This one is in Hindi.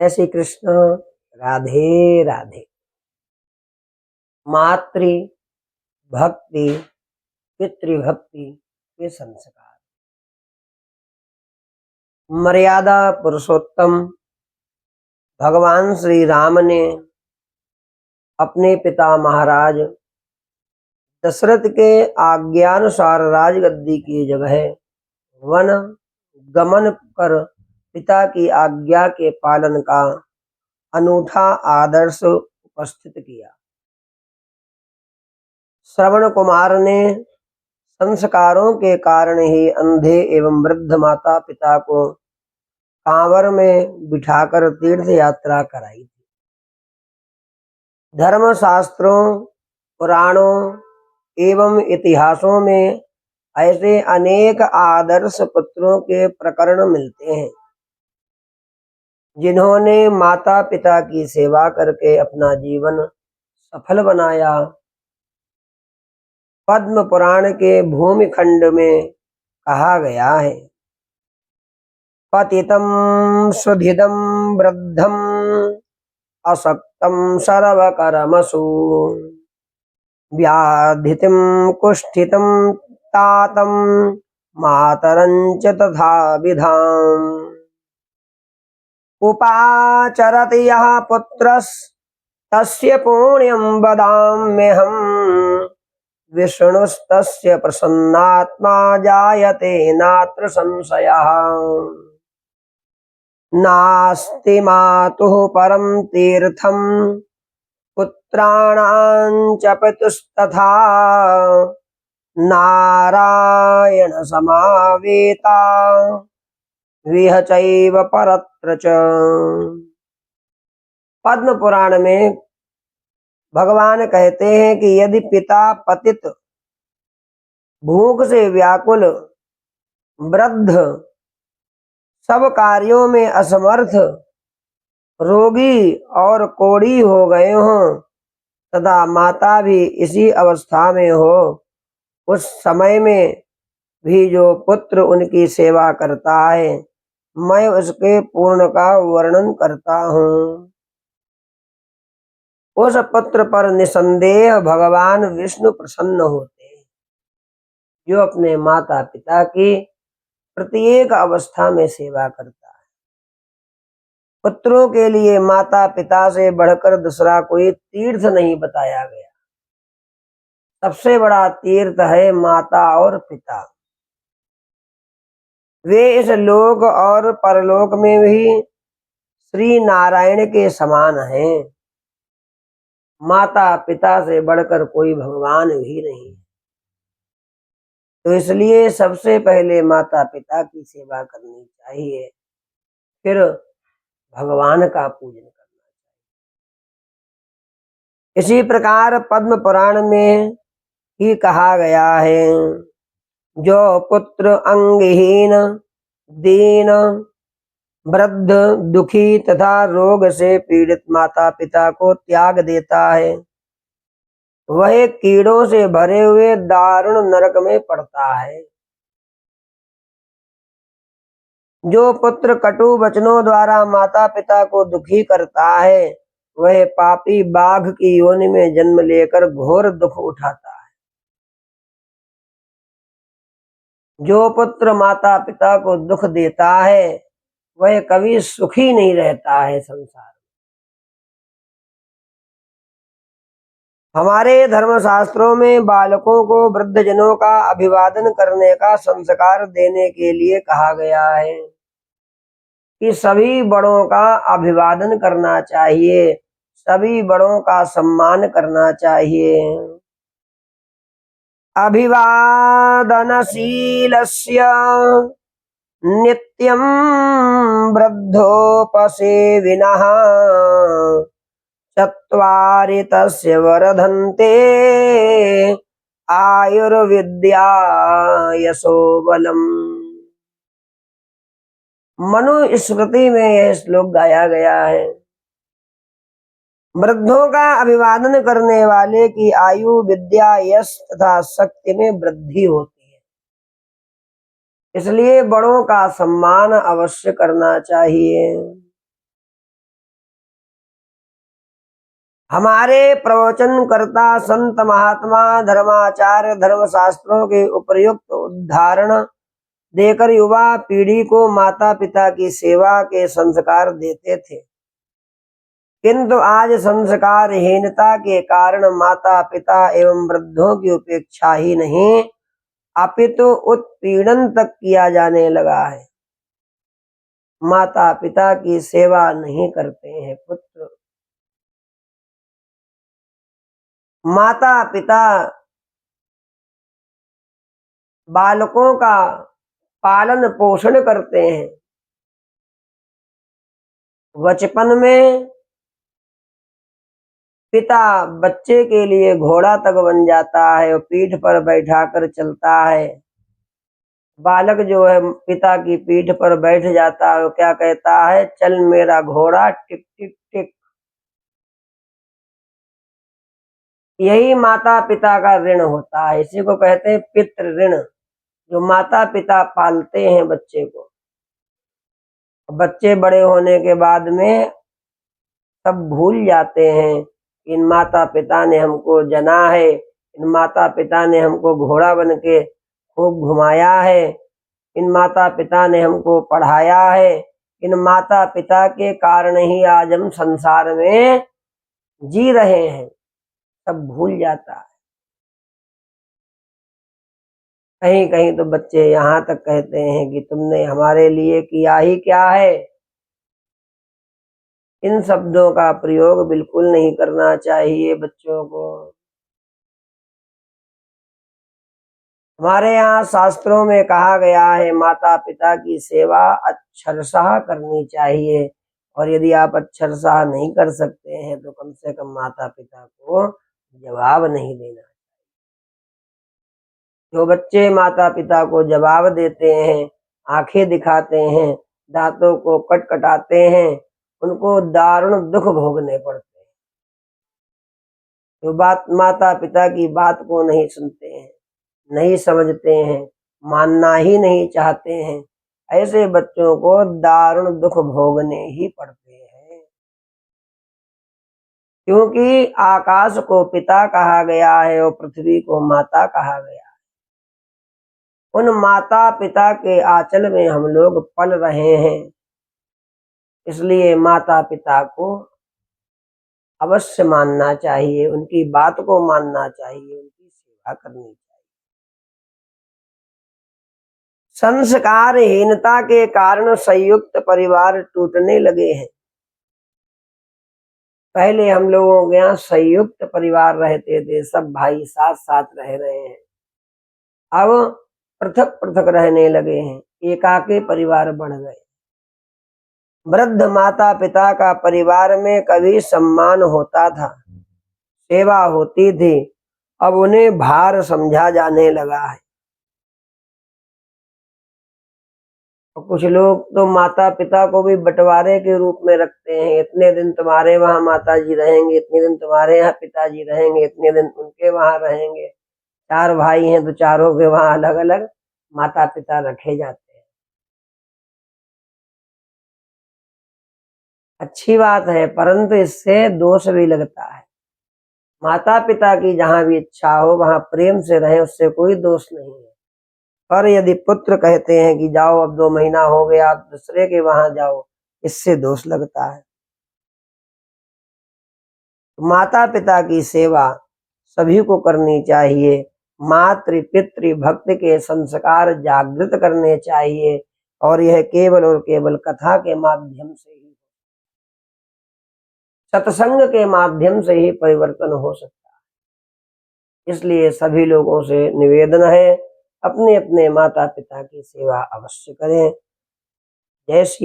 जय श्री कृष्ण। राधे राधे। मातृ भक्ति पितृभक्ति के संस्कार। मर्यादा पुरुषोत्तम भगवान श्री राम ने अपने पिता महाराज दशरथ के आज्ञानुसार राजगद्दी की जगह वन गमन कर पिता की आज्ञा के पालन का अनूठा आदर्श उपस्थित किया। श्रवण कुमार ने संस्कारों के कारण ही अंधे एवं वृद्ध माता पिता को कांवर में बिठाकर तीर्थ यात्रा कराई थी। धर्म शास्त्रों पुराणों एवं इतिहासों में ऐसे अनेक आदर्श पुत्रों के प्रकरण मिलते हैं जिन्होंने माता पिता की सेवा करके अपना जीवन सफल बनाया। पद्म पुराण के भूमि खंड में कहा गया है, पतितं सुधिदं वृद्धं अशक्तं सर्वकर्मसु व्याधितं कुष्ठितं तातं मातरं च तथा विधाम् उपाचरति यः पुत्रस्तस्य पुण्यं वदाम्यहम् विष्णुस्तस्य प्रसन्नात्मा जायते नात्र संशयः। नास्ति मातुः परं तीर्थं पुत्राणां च पितुस्तथा नारायण समावेता विह चैव परत्र च। पद्म पुराण में भगवान कहते हैं कि यदि पिता पतित, भूख से व्याकुल, वृद्ध, सब कार्यों में असमर्थ, रोगी और कोढ़ी हो गए हों तथा माता भी इसी अवस्था में हो, उस समय में भी जो पुत्र उनकी सेवा करता है, मैं उसके पूर्ण का वर्णन करता हूँ। उस पुत्र पर निसंदेह भगवान विष्णु प्रसन्न होते हैं, जो अपने माता पिता की प्रत्येक अवस्था में सेवा करता है। पुत्रों के लिए माता पिता से बढ़कर दूसरा कोई तीर्थ नहीं बताया गया। सबसे बड़ा तीर्थ है माता और पिता। वे इस लोक और परलोक में भी श्री नारायण के समान हैं। माता पिता से बढ़कर कोई भगवान भी नहीं। तो इसलिए सबसे पहले माता पिता की सेवा करनी चाहिए, फिर भगवान का पूजन करना चाहिए। इसी प्रकार पद्म पुराण में ही कहा गया है, जो पुत्र अंगहीन, दीन, वृद्ध, दुखी तथा रोग से पीड़ित माता पिता को त्याग देता है, वह कीड़ों से भरे हुए दारुण नरक में पड़ता है। जो पुत्र कटु वचनों द्वारा माता पिता को दुखी करता है, वह पापी बाघ की योनि में जन्म लेकर घोर दुख उठाता है। जो पुत्र माता पिता को दुख देता है, वह कभी सुखी नहीं रहता है संसार में। हमारे धर्मशास्त्रों में बालकों को वृद्धजनों का अभिवादन करने का संस्कार देने के लिए कहा गया है कि सभी बड़ों का अभिवादन करना चाहिए, सभी बड़ों का सम्मान करना चाहिए। अभिवादनशीलस्य नित्यं वृद्धोपसेविनः चत्वारि तस्य वर्धन्ते आयुर्विद्या यशो बलम्। मनु स्मृति में यह श्लोक गाया गया है, वृद्धों का अभिवादन करने वाले की आयु, विद्या, यश तथा शक्ति में वृद्धि होती है। इसलिए बड़ों का सम्मान अवश्य करना चाहिए। हमारे प्रवचन कर्ता संत महात्मा धर्माचार्य धर्म शास्त्रों के उपयुक्त उदाहरण देकर युवा पीढ़ी को माता पिता की सेवा के संस्कार देते थे, किंतु आज संस्कारहीनता के कारण माता पिता एवं वृद्धों की उपेक्षा ही नहीं अपितु उत्पीड़न तक किया जाने लगा है। माता पिता की सेवा नहीं करते हैं पुत्र। माता पिता बालकों का पालन पोषण करते हैं। बचपन में पिता बच्चे के लिए घोड़ा तक बन जाता है और पीठ पर बैठाकर चलता है। बालक जो है पिता की पीठ पर बैठ जाता है, क्या कहता है, चल मेरा घोड़ा टिक टिक टिक। यही माता पिता का ऋण होता है, इसी को कहते हैं पितृ ऋण। जो माता पिता पालते हैं बच्चे को, बच्चे बड़े होने के बाद में सब भूल जाते हैं, इन माता पिता ने हमको जना है, इन माता पिता ने हमको घोड़ा बन के खूब घुमाया है, इन माता पिता ने हमको पढ़ाया है, इन माता पिता के कारण ही आज हम संसार में जी रहे हैं। सब भूल जाता है। कहीं कहीं तो बच्चे यहाँ तक कहते हैं कि तुमने हमारे लिए किया ही क्या है। इन शब्दों का प्रयोग बिल्कुल नहीं करना चाहिए बच्चों को। हमारे यहाँ शास्त्रों में कहा गया है माता पिता की सेवा अक्षरशः करनी चाहिए, और यदि आप अक्षरशः नहीं कर सकते हैं तो कम से कम माता पिता को जवाब नहीं देना। जो बच्चे माता पिता को जवाब देते हैं, आंखें दिखाते हैं, दांतों को कटकटाते हैं, उनको दारुण दुख भोगने पड़ते हैं। जो माता पिता की बात को नहीं सुनते हैं, नहीं समझते हैं, मानना ही नहीं चाहते हैं, ऐसे बच्चों को दारुण दुख भोगने ही पड़ते हैं। क्योंकि आकाश को पिता कहा गया है और पृथ्वी को माता कहा गया है। उन माता पिता के आंचल में हम लोग पल रहे हैं, इसलिए माता पिता को अवश्य मानना चाहिए, उनकी बात को मानना चाहिए, उनकी सेवा करनी चाहिए। संस्कारहीनता के कारण संयुक्त परिवार टूटने लगे हैं। पहले हम लोगों के यहाँ संयुक्त परिवार रहते थे, सब भाई साथ साथ रह रहे हैं। अब पृथक पृथक रहने लगे हैं, एकाके परिवार बढ़ गए। वृद्ध माता पिता का परिवार में कभी सम्मान होता था, सेवा होती थी, अब उन्हें भार समझा जाने लगा है। और कुछ लोग तो माता पिता को भी बंटवारे के रूप में रखते हैं, इतने दिन तुम्हारे वहां माता जी रहेंगे, इतने दिन तुम्हारे यहाँ पिताजी रहेंगे, इतने दिन उनके वहां रहेंगे। 4 भाई हैं तो चारों के वहां अलग अलग माता पिता रखे जाते हैं। अच्छी बात है, परंतु इससे दोष भी लगता है। माता पिता की जहां भी इच्छा हो वहां प्रेम से रहे, उससे कोई दोष नहीं है। पर यदि पुत्र कहते हैं कि जाओ अब 2 महीना हो गया, आप दूसरे के वहां जाओ, इससे दोष लगता है। माता पिता की सेवा सभी को करनी चाहिए। मातृ पितृ भक्त के संस्कार जागृत करने चाहिए, और यह केवल और केवल कथा के माध्यम से ही, सत्संग के माध्यम से ही परिवर्तन हो सकता है। इसलिए सभी लोगों से निवेदन है, अपने अपने माता पिता की सेवा अवश्य करें। जय श्री